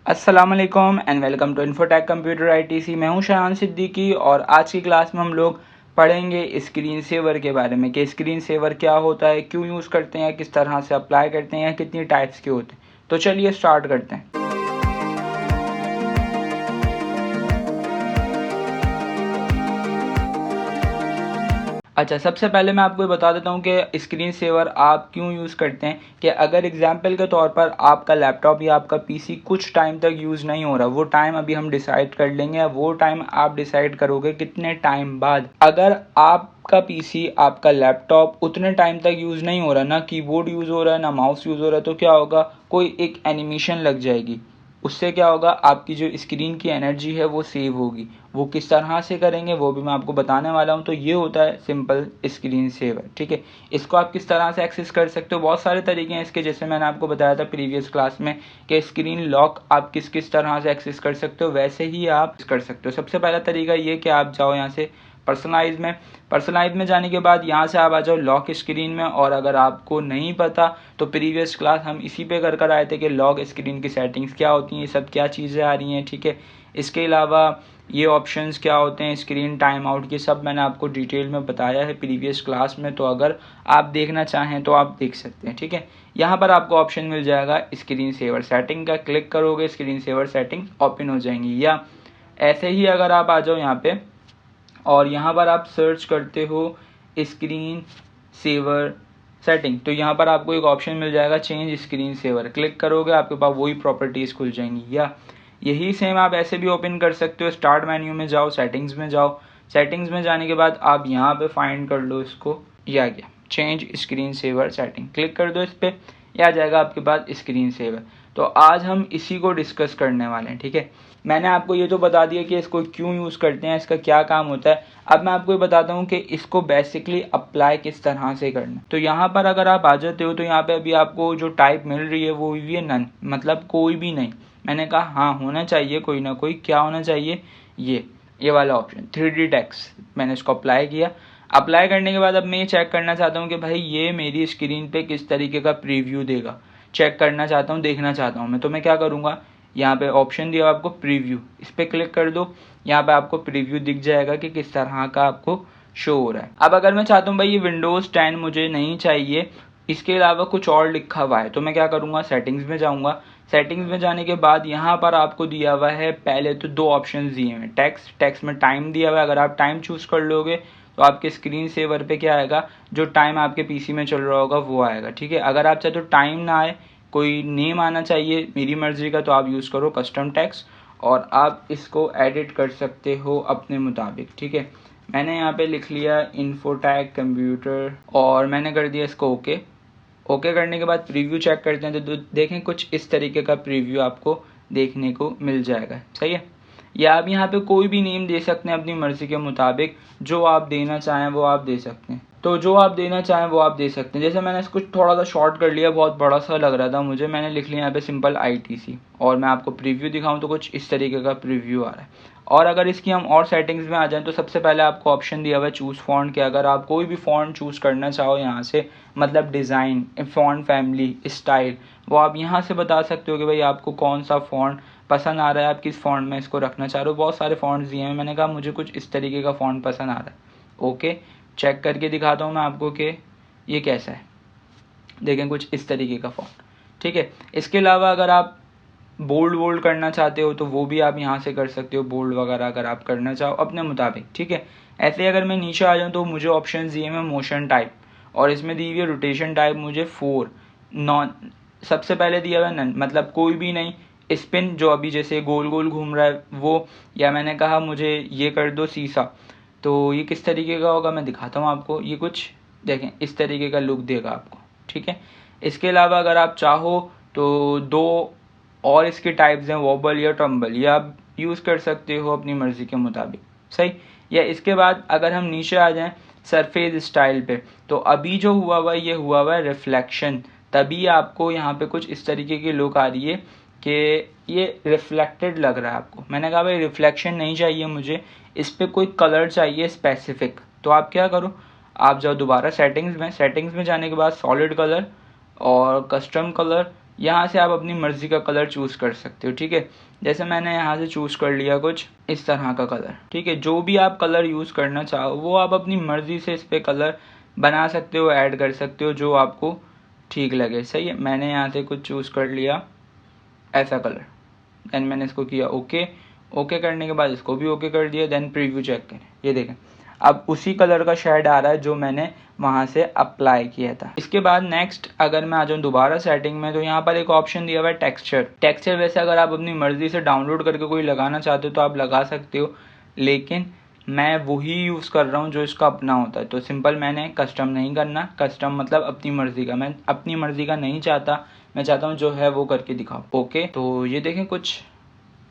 अस्सलाम वालेकुम and welcome to Infotech computer ITC. मैं हूं शाहान सिद्दीकी और आज की क्लास में हम लोग पढ़ेंगे स्क्रीन सेवर के बारे में कि स्क्रीन सेवर क्या होता है, क्यों यूज़ करते हैं, किस तरह से अप्लाई करते हैं, कितनी टाइप्स के होते हैं। तो चलिए स्टार्ट करते हैं। अच्छा, सबसे पहले मैं आपको बता देता हूँ कि स्क्रीन सेवर आप क्यों यूज़ करते हैं। कि अगर एग्जांपल के तौर पर आपका लैपटॉप या आपका पीसी कुछ टाइम तक यूज़ नहीं हो रहा, वो टाइम अभी हम डिसाइड कर लेंगे, वो टाइम आप डिसाइड करोगे कितने टाइम बाद। अगर आपका पीसी, आपका लैपटॉप उतने टाइम तक यूज़ नहीं हो रहा, ना कीबोर्ड यूज़ हो रहा है, ना माउस यूज़ हो रहा है, तो क्या होगा, कोई एक एनिमेशन लग जाएगी। उससे क्या होगा, आपकी जो स्क्रीन की एनर्जी है वो सेव होगी। वो किस तरह से करेंगे वो भी मैं आपको बताने वाला हूँ। तो ये होता है सिंपल स्क्रीन सेवर। ठीक है, इसको आप किस तरह से एक्सेस कर सकते हो, बहुत सारे तरीके हैं इसके, जैसे मैंने आपको बताया था प्रीवियस क्लास में कि स्क्रीन लॉक आप किस किस तरह से एक्सेस कर सकते हो, वैसे ही आप कर सकते हो। सबसे पहला तरीका ये कि आप जाओ यहाँ से पर्सनलाइज में जाने के बाद यहाँ से आप आ जाओ लॉक स्क्रीन में। और अगर आपको नहीं पता तो प्रीवियस क्लास हम इसी पे कर आए थे कि लॉक स्क्रीन की सेटिंग्स क्या होती हैं, ये सब क्या चीज़ें आ रही हैं। ठीक है, इसके अलावा ये ऑप्शंस क्या होते हैं, स्क्रीन टाइम आउट, ये सब मैंने आपको डिटेल में बताया है प्रीवियस क्लास में। तो अगर आप देखना चाहें तो आप देख सकते हैं। ठीक है, यहाँ पर आपको ऑप्शन मिल जाएगा स्क्रीन सेवर सेटिंग का, क्लिक करोगे स्क्रीन सेवर सेटिंग ओपन हो जाएंगी। या ऐसे ही अगर आप आ जाओ यहाँ पे और यहाँ पर आप सर्च करते हो स्क्रीन सेवर सेटिंग, तो यहाँ पर आपको एक ऑप्शन मिल जाएगा चेंज स्क्रीन सेवर, क्लिक करोगे आपके पास वही प्रॉपर्टीज़ खुल जाएंगी। या यही सेम आप ऐसे भी ओपन कर सकते हो, स्टार्ट मेन्यू में जाओ, सेटिंग्स में जाओ, सेटिंग्स में जाने के बाद आप यहाँ पे फाइंड कर लो इसको, ये आ गया change screen saver setting, click कर दो इस पर, यह आ जाएगा आपके पास स्क्रीन सेवर। तो आज हम इसी को डिस्कस करने वाले हैं। ठीक है, मैंने आपको ये तो बता दिया कि इसको क्यों यूज़ करते हैं, इसका क्या काम होता है। अब मैं आपको ये बताता हूँ कि इसको बेसिकली अप्लाई किस तरह से करना। तो यहाँ पर अगर आप आ जाते हो तो यहाँ पे अभी आपको जो टाइप मिल रही है वो हुई है नन, मतलब कोई भी नहीं। मैंने कहा हाँ होना चाहिए कोई ना कोई, क्या होना चाहिए, ये वाला ऑप्शन 3D टेक्स्ट। मैंने इसको अप्लाई किया। अप्लाई करने के बाद अब मैं ये चेक करना चाहता हूँ कि भाई ये मेरी स्क्रीन पे किस तरीके का प्रीव्यू देगा, चेक करना चाहता हूँ, देखना चाहता हूँ मैं। तो मैं क्या करूँगा, यहाँ पे ऑप्शन दिया आपको प्रीव्यू, इस पर क्लिक कर दो। यहाँ पे आपको प्रीव्यू दिख जाएगा कि किस तरह का आपको शो हो रहा है। अब अगर मैं चाहता हूँ भाई ये विंडोज़ 10 मुझे नहीं चाहिए, इसके अलावा कुछ और लिखा हुआ है, तो मैं क्या करूँगा, सेटिंग्स में जाऊँगा। सेटिंग्स में जाने के बाद यहाँ पर आपको दिया हुआ है, पहले तो दो ऑप्शन दिए हैं, टेक्स्ट में टाइम दिया हुआ है। अगर आप टाइम चूज़ कर लोगे तो आपके स्क्रीन सेवर पे क्या आएगा, जो टाइम आपके पीसी में चल रहा होगा वो आएगा। ठीक है, अगर आप चाहते हो टाइम ना आए, कोई नेम आना चाहिए मेरी मर्जी का, तो आप यूज़ करो कस्टम टेक्स्ट और आप इसको एडिट कर सकते हो अपने मुताबिक। ठीक है, मैंने यहाँ पे लिख लिया इन्फोटेक कंप्यूटर और मैंने कर दिया इसको ओके। ओके करने के बाद प्रीव्यू चेक करते हैं तो देखें कुछ इस तरीके का प्रीव्यू आपको देखने को मिल जाएगा। सही है, या आप यहाँ पे कोई भी नेम दे सकते हैं अपनी मर्जी के मुताबिक, जो आप देना चाहें वो आप दे सकते हैं। तो जो आप देना चाहें वो आप दे सकते हैं। जैसे मैंने इसको थोड़ा सा शॉर्ट कर लिया, बहुत बड़ा सा लग रहा था मुझे, मैंने लिख लिया यहाँ पे सिंपल ITC और मैं आपको प्रीव्यू दिखाऊं तो कुछ इस तरीके का प्रीव्यू आ रहा है। और अगर इसकी हम और सेटिंग्स में आ जाएं तो सबसे पहले आपको ऑप्शन दिया हुआ है चूज़ फॉन्ट के, अगर आप कोई भी फॉन्ट चूज़ करना चाहो यहाँ से, मतलब डिज़ाइन, फॉन्ट फैमिली, स्टाइल, वो आप यहाँ से बता सकते हो कि भाई आपको कौन सा फॉन्ट पसंद आ रहा है, आप किस फॉन्ट में इसको रखना चाह रहे हो। बहुत सारे फॉन्ट्स दिए हैं, मैंने कहा मुझे कुछ इस तरीके का फॉन्ट पसंद आ रहा है। ओके, चेक करके दिखाता हूँ मैं आपको कि ये कैसा है। देखें कुछ इस तरीके का फॉन्ट। ठीक है, इसके अलावा अगर आप बोल्ड करना चाहते हो तो वो भी आप यहाँ से कर सकते हो, बोल्ड वगैरह अगर आप करना चाहो अपने मुताबिक। ठीक है, ऐसे अगर मैं नीचे आ जाऊँ तो मुझे ऑप्शन दिए हैं मोशन टाइप और इसमें दी हुई है रोटेशन टाइप मुझे 4, नॉन, सबसे पहले दिया हुआ है नन, मतलब कोई भी नहीं, स्पिन जो अभी जैसे गोल गोल घूम रहा है वो, या मैंने कहा मुझे ये कर दो सीसा, तो ये किस तरीके का होगा मैं दिखाता हूँ आपको। ये कुछ देखें इस तरीके का लुक देगा आपको। ठीक है, इसके अलावा अगर आप चाहो तो दो और इसके टाइप्स हैं, वॉबल या टम्बल, या आप यूज़ कर सकते हो अपनी मर्ज़ी के मुताबिक। सही, या इसके बाद अगर हम नीचे आ जाएं सरफेस स्टाइल पे, तो अभी जो हुआ ये हुआ है रिफ्लेक्शन, तभी आपको यहाँ पे कुछ इस तरीके की लुक आ रही है कि ये रिफ्लेक्टेड लग रहा है आपको। मैंने कहा भाई रिफ्लेक्शन नहीं चाहिए मुझे, इस पर कोई कलर चाहिए स्पेसिफिक। तो आप क्या करो, आप जाओ दोबारा सेटिंग्स में जाने के बाद सॉलिड कलर और कस्टम कलर, यहाँ से आप अपनी मर्ज़ी का कलर चूज़ कर सकते हो, ठीक है। जैसे मैंने यहाँ से चूज़ कर लिया कुछ इस तरह का कलर, ठीक है। जो भी आप कलर यूज़ करना चाहो वो आप अपनी मर्ज़ी से इस पर कलर बना सकते हो, ऐड कर सकते हो जो आपको ठीक लगे, सही है। मैंने यहाँ से कुछ चूज़ कर लिया ऐसा कलर, देन मैंने इसको किया ओके। ओके करने के बाद इसको भी ओके कर दिया, देन प्रीव्यू चेक करें, ये देखें अब उसी कलर का शेड आ रहा है जो मैंने वहाँ से अप्लाई किया था। इसके बाद नेक्स्ट अगर मैं आ जाऊँ दोबारा सेटिंग में, तो यहाँ पर एक ऑप्शन दिया हुआ है टेक्सचर। वैसे अगर आप अपनी मर्ज़ी से डाउनलोड करके कोई लगाना चाहते हो तो आप लगा सकते हो, लेकिन मैं वही यूज़ कर रहा हूँ जो इसका अपना होता है। तो सिंपल मैंने कस्टम नहीं करना, कस्टम मतलब अपनी मर्ज़ी का, मैं अपनी मर्ज़ी का नहीं चाहता, मैं चाहता हूँ जो है वो करके दिखाओ, ओके। तो ये देखें कुछ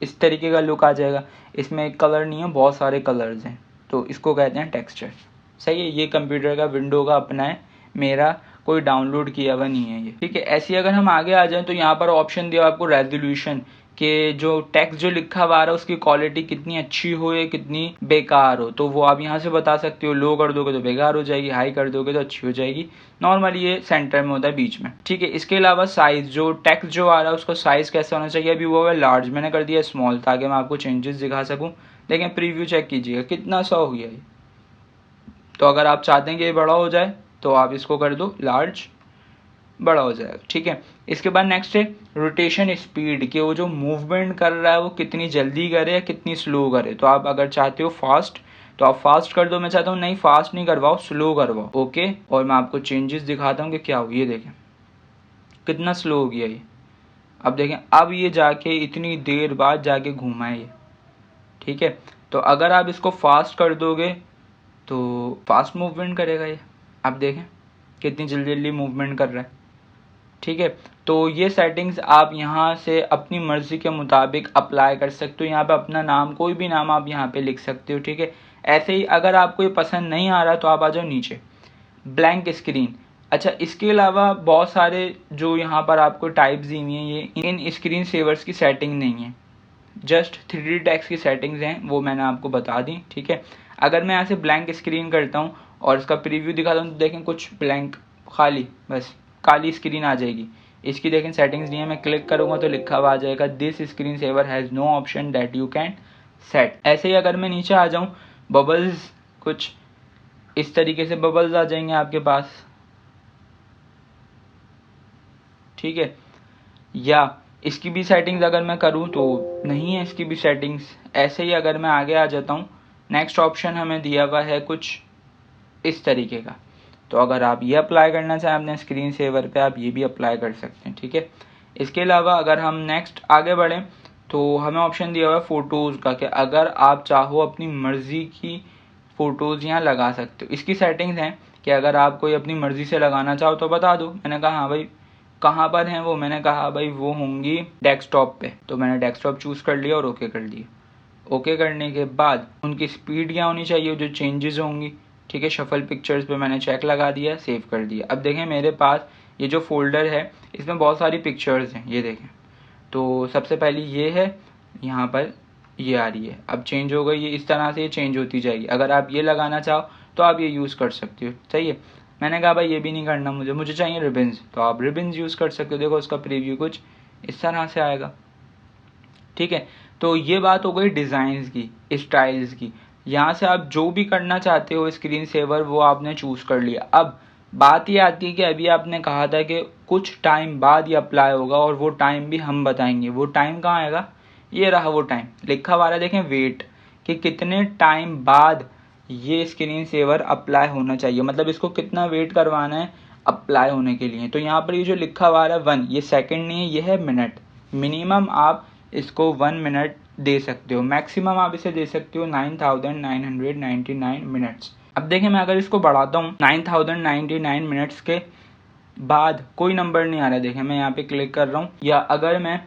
इस तरीके का लुक आ जाएगा। इसमें एक कलर नहीं है, बहुत सारे कलर्स हैं, तो इसको कहते हैं टेक्सचर, सही है। ये कंप्यूटर का विंडो का अपना है, मेरा कोई डाउनलोड किया हुआ नहीं है ये, ठीक है। ऐसे अगर हम आगे आ जाएं तो यहाँ पर ऑप्शन दिया आपको रेजोल्यूशन के जो टेक्स्ट जो लिखा हुआ आ रहा है उसकी क्वालिटी कितनी अच्छी हो या कितनी बेकार हो, तो वो आप यहाँ से बता सकते हो। लो कर दोगे तो बेकार हो जाएगी, हाई कर दोगे तो अच्छी हो जाएगी। नॉर्मली ये सेंटर में होता है, बीच में, ठीक है। इसके अलावा साइज, जो टेक्स्ट जो आ रहा है उसका साइज कैसा होना चाहिए, अभी वो है लार्ज, मैंने कर दिया स्मॉल ताकि मैं आपको चेंजेस दिखा सकूँ। लेकिन प्रीव्यू चेक कीजिएगा कितना सा हो गया ये। तो अगर आप चाहते हैं कि ये बड़ा हो जाए तो आप इसको कर दो लार्ज, बड़ा हो जाएगा, ठीक है। इसके बाद नेक्स्ट है रोटेशन स्पीड, कि वो जो मूवमेंट कर रहा है वो कितनी जल्दी करे या कितनी स्लो करे। तो आप अगर चाहते हो फास्ट तो आप फास्ट कर दो, मैं चाहता हूँ नहीं फास्ट नहीं करवाओ, स्लो करवाओ, ओके। और मैं आपको चेंजेस दिखाता हूँ कि क्या हो, ये देखें कितना स्लो हो गया ये। अब देखें अब ये जाके इतनी देर बाद जाके घूमा है ये, ठीक है। तो अगर आप इसको फास्ट कर दोगे तो फास्ट मूवमेंट करेगा ये, आप देखें कितनी जल्दी जल्दी मूवमेंट कर रहा है, ठीक है। तो ये सेटिंग्स आप यहाँ से अपनी मर्ज़ी के मुताबिक अप्लाई कर सकते हो। यहाँ पे अपना नाम, कोई भी नाम आप यहाँ पे लिख सकते हो, ठीक है। ऐसे ही अगर आपको ये पसंद नहीं आ रहा तो आप आ जाओ नीचे ब्लैंक स्क्रीन। अच्छा, इसके अलावा बहुत सारे जो यहाँ पर आपको टाइप्स दी हुई हैं, ये इन स्क्रीन सेवर्स की सेटिंग नहीं है, जस्ट 3D टेक्स्ट की सेटिंग्स हैं, वो मैंने आपको बता दी, ठीक है। अगर मैं यहाँ से ब्लैंक स्क्रीन करता हूँ और इसका प्रीव्यू दिखाता हूँ तो देखें कुछ ब्लैंक, खाली, बस काली स्क्रीन आ जाएगी। इसकी देखें सेटिंग्स नहीं है, मैं क्लिक करूँगा तो लिखा हुआ आ जाएगा this screen saver has no option that you can set. ऐसे ही अगर मैं नीचे आ जाऊँ, बबल्स, कुछ इस तरीके से बबल्स आ जाएंगे आपके पास, ठीक है। या इसकी भी सेटिंग्स अगर मैं करूं तो नहीं है इसकी भी सेटिंग्स। ऐसे ही अगर मैं आगे आ जाता हूं, नेक्स्ट ऑप्शन हमें दिया हुआ है कुछ इस तरीके का। तो अगर आप ये अप्लाई करना चाहें अपने स्क्रीन सेवर पे, आप ये भी अप्लाई कर सकते हैं, ठीक है। इसके अलावा अगर हम नेक्स्ट आगे बढ़ें तो हमें ऑप्शन दिया हुआ है फ़ोटोज़ का, कि अगर आप चाहो अपनी मर्ज़ी की फ़ोटोज़ यहाँ लगा सकते हो। इसकी सेटिंग्स हैं कि अगर आप कोई अपनी मर्ज़ी से लगाना चाहो तो बता दो। मैंने कहा हाँ भाई कहाँ पर हैं वो, मैंने कहा भाई वो होंगी डेस्कटॉप पे, तो मैंने डेस्कटॉप चूज़ कर लिया और ओके कर दिया। ओके करने के बाद उनकी स्पीड क्या होनी चाहिए, जो चेंजेस होंगी, ठीक है। शफल पिक्चर्स पे मैंने चेक लगा दिया, सेव कर दिया। अब देखें मेरे पास ये जो फोल्डर है इसमें बहुत सारी पिक्चर्स हैं, ये देखें। तो सबसे पहली ये है, यहाँ पर ये आ रही है, अब चेंज हो गई, ये इस तरह से ये चेंज होती जाएगी। अगर आप ये लगाना चाहो तो आप ये यूज़ कर सकते हो, सही है। मैंने कहा भाई ये भी नहीं करना मुझे चाहिए रिबन्स, तो आप रिबन्स यूज़ कर सकते हो। देखो उसका प्रीव्यू कुछ इस तरह से आएगा, ठीक है। तो ये बात हो गई डिज़ाइंस की, स्टाइल्स की। यहाँ से आप जो भी करना चाहते हो स्क्रीन सेवर वो आपने चूज़ कर लिया। अब बात ये आती है कि अभी आपने कहा था कि कुछ टाइम बाद ये अप्लाई होगा, और वो टाइम भी हम बताएंगे। वो टाइम कहाँ आएगा, ये रहा वो टाइम लिखा हुआ है, देखें वेट, कि कितने टाइम बाद ये स्क्रीन सेवर अप्लाई होना चाहिए, मतलब इसको कितना वेट करवाना है अप्लाई होने के लिए। तो यहाँ पर ये जो लिखा हुआ है 1, ये सेकंड नहीं है, ये है मिनट। मिनिमम आप इसको 1 मिनट दे सकते हो, मैक्सिमम आप इसे दे सकते हो 9999 मिनट्स। अब देखें मैं अगर इसको बढ़ाता हूँ 9099 मिनट्स के बाद कोई नंबर नहीं आ रहा है, देखें मैं यहाँ पे क्लिक कर रहा हूँ, या अगर मैं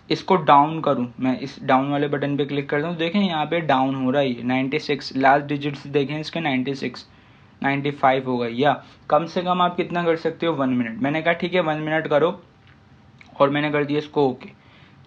इसको डाउन करूं, मैं इस डाउन वाले बटन पे क्लिक करता हूं तो देखें यहाँ पे डाउन हो रहा है 96, लास्ट डिजिट्स देखें इसके 96 95 हो गई। या कम से कम आप कितना कर सकते हो 1 मिनट। मैंने कहा ठीक है 1 मिनट करो, और मैंने कर दिया इसको ओके।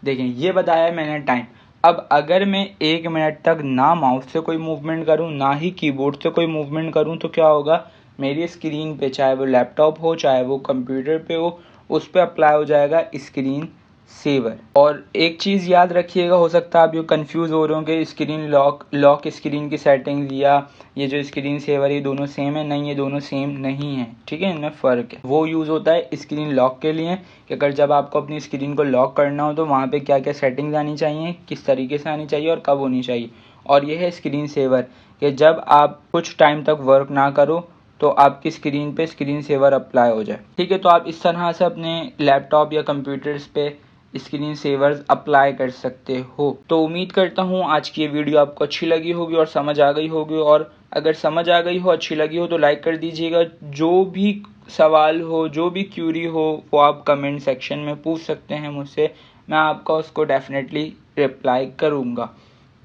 देखें ये बताया है मैंने टाइम। अब अगर मैं 1 मिनट तक ना माउस से कोई मूवमेंट करूं ना ही कीबोर्ड से कोई मूवमेंट करूं तो क्या होगा, मेरी स्क्रीन पे, चाहे वो लैपटॉप हो चाहे वो कंप्यूटर पे हो, उस पर अप्लाई हो जाएगा स्क्रीन सेवर। और एक चीज़ याद रखिएगा, हो सकता है आप ये कंफ्यूज हो रहे हो कि स्क्रीन लॉक स्क्रीन की सेटिंग्स या ये जो स्क्रीन सेवर ये दोनों सेम है। नहीं, ये दोनों सेम नहीं है, ठीक है, इनमें फ़र्क है। वो यूज़ होता है स्क्रीन लॉक के लिए कि अगर जब आपको अपनी स्क्रीन को लॉक करना हो तो वहाँ पे क्या क्या सेटिंग्स आनी चाहिए, किस तरीके से आनी चाहिए और कब होनी चाहिए। और ये है स्क्रीन सेवर कि जब आप कुछ टाइम तक वर्क ना करो तो आपकी स्क्रीन पे स्क्रीन सेवर अप्लाई हो जाए, ठीक है। तो आप इस तरह से अपने लैपटॉप या कंप्यूटर्स पे स्क्रीन सेवर्स अप्लाई कर सकते हो। तो उम्मीद करता हूँ आज की ये वीडियो आपको अच्छी लगी होगी और समझ आ गई होगी। और अगर समझ आ गई हो, अच्छी लगी हो तो लाइक कर दीजिएगा। जो भी सवाल हो, जो भी क्यूरी हो, वो आप कमेंट सेक्शन में पूछ सकते हैं मुझसे, मैं आपका उसको डेफिनेटली रिप्लाई करूँगा।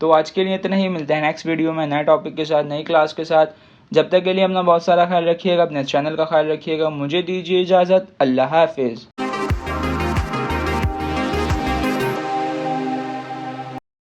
तो आज के लिए इतना ही, मिलते हैं नेक्स्ट वीडियो में नए टॉपिक के साथ, नई क्लास के साथ। जब तक के लिए अपना बहुत सारा ख्याल रखिएगा, अपने चैनल का ख्याल रखिएगा। मुझे दीजिए इजाज़त। अल्लाह हाफिज़।